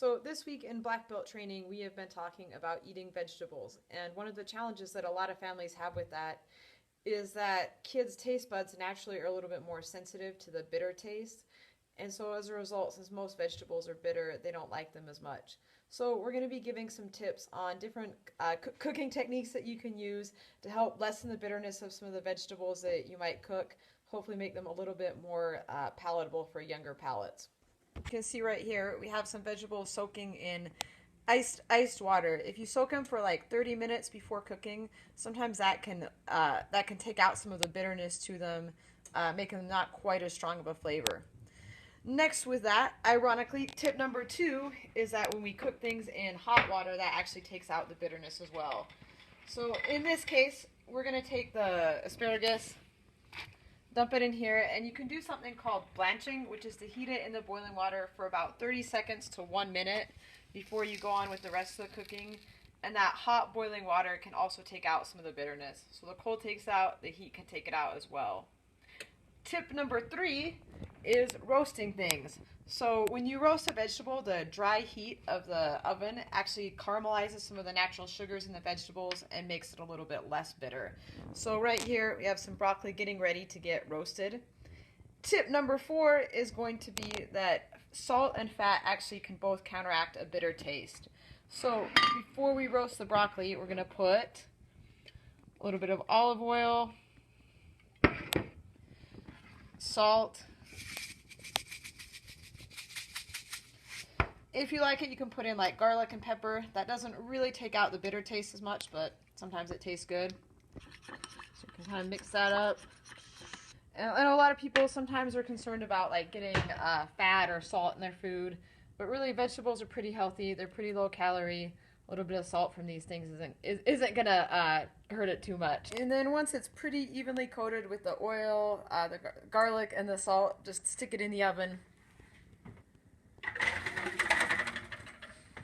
So this week in Black Belt training, we have been talking about eating vegetables. And one of the challenges that a lot of families have with that is that kids' taste buds naturally are a little bit more sensitive to the bitter taste. And so as a result, since most vegetables are bitter, they don't like them as much. So we're going to be giving some tips on different cooking techniques that you can use to help lessen the bitterness of some of the vegetables that you might cook, hopefully make them a little bit more palatable for younger palates. You can see right here we have some vegetables soaking in iced water. If you soak them for like 30 minutes before cooking, sometimes that can take out some of the bitterness to them, making them not quite as strong of a flavor. Next with that, ironically, tip number 2 is that when we cook things in hot water, that actually takes out the bitterness as well. So in this case, we're going to take the asparagus, dump it in here, and you can do something called blanching, which is to heat it in the boiling water for about 30 seconds to 1 minute before you go on with the rest of the cooking. And that hot boiling water can also take out some of the bitterness. So the cold takes out, the heat can take it out as well. Tip number 3 is roasting things. So when you roast a vegetable, the dry heat of the oven actually caramelizes some of the natural sugars in the vegetables and makes it a little bit less bitter. So right here we have some broccoli getting ready to get roasted. Tip number 4 is going to be that salt and fat actually can both counteract a bitter taste. So before we roast the broccoli, we're going to put a little bit of olive oil, salt. If you like it, you can put in like garlic and pepper. That doesn't really take out the bitter taste as much, but sometimes it tastes good. So you can kind of mix that up. And a lot of people sometimes are concerned about like getting fat or salt in their food, but really vegetables are pretty healthy. They're pretty low calorie. A little bit of salt from these things isn't gonna hurt it too much. And then once it's pretty evenly coated with the oil, the garlic, and the salt, just stick it in the oven.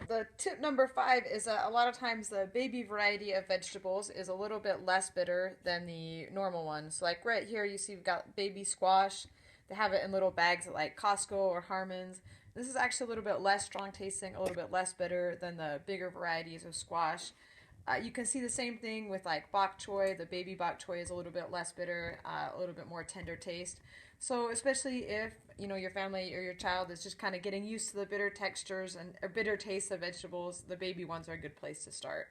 The tip number 5 is that a lot of times the baby variety of vegetables is a little bit less bitter than the normal ones. So like right here you see we've got baby squash. They have it in little bags at like Costco or Harmon's. This is actually a little bit less strong tasting, a little bit less bitter than the bigger varieties of squash. You can see the same thing with like bok choy. The baby bok choy is a little bit less bitter, a little bit more tender taste. So especially if your family or your child is just kind of getting used to the bitter textures and or bitter taste of vegetables, the baby ones are a good place to start.